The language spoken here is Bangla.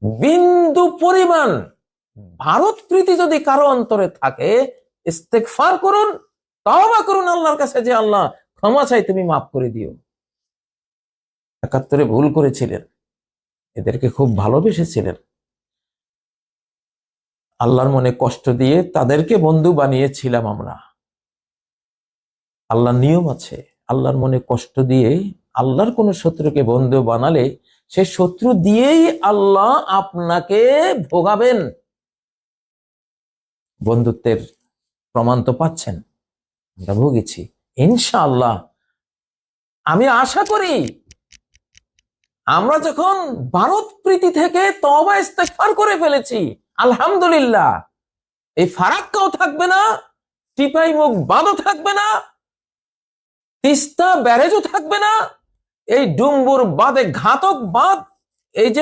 বিন্দু পরিমাণ ভারত প্রীতি যদি কারো অন্তরে থাকে, ইস্তেগফার করুন, তওবা করুন আল্লাহর কাছে যে আল্লাহ ক্ষমা চাই, তুমি মাফ করে দিও। ৭১ ভুল করেছিলেন, এদেরকে খুব ভালোবেসেছিলেন, আল্লাহর মনে কষ্ট দিয়ে তাদেরকে বন্ধু বানিয়েছিলাম আমরা। আল্লাহর নিয়ম আছে, আল্লাহর মনে কষ্ট দিয়ে আল্লাহর কোন শত্রুকে বন্ধু বানালে সে শত্রু দিয়েই আল্লাহ আপনাকে ভোগাবেন। বন্ধুত্বের প্রমাণ তো পাচ্ছেন, আমরা ভুগেছি। ইনশাআল্লাহ আমি আশা করি আমরা যখন ভারত প্রীতি থেকে তওবা ইস্তেগফার করে ফেলেছি, আলহামদুলিল্লাহ, এই ফারাক্কাও থাকবে না, টিপাই মুখ বাঁধও থাকবে না, তিস্তা ব্যারেজও থাকবে না, এই ডুম্বুর বাঁধে ঘাতক বাঁধ, এই যে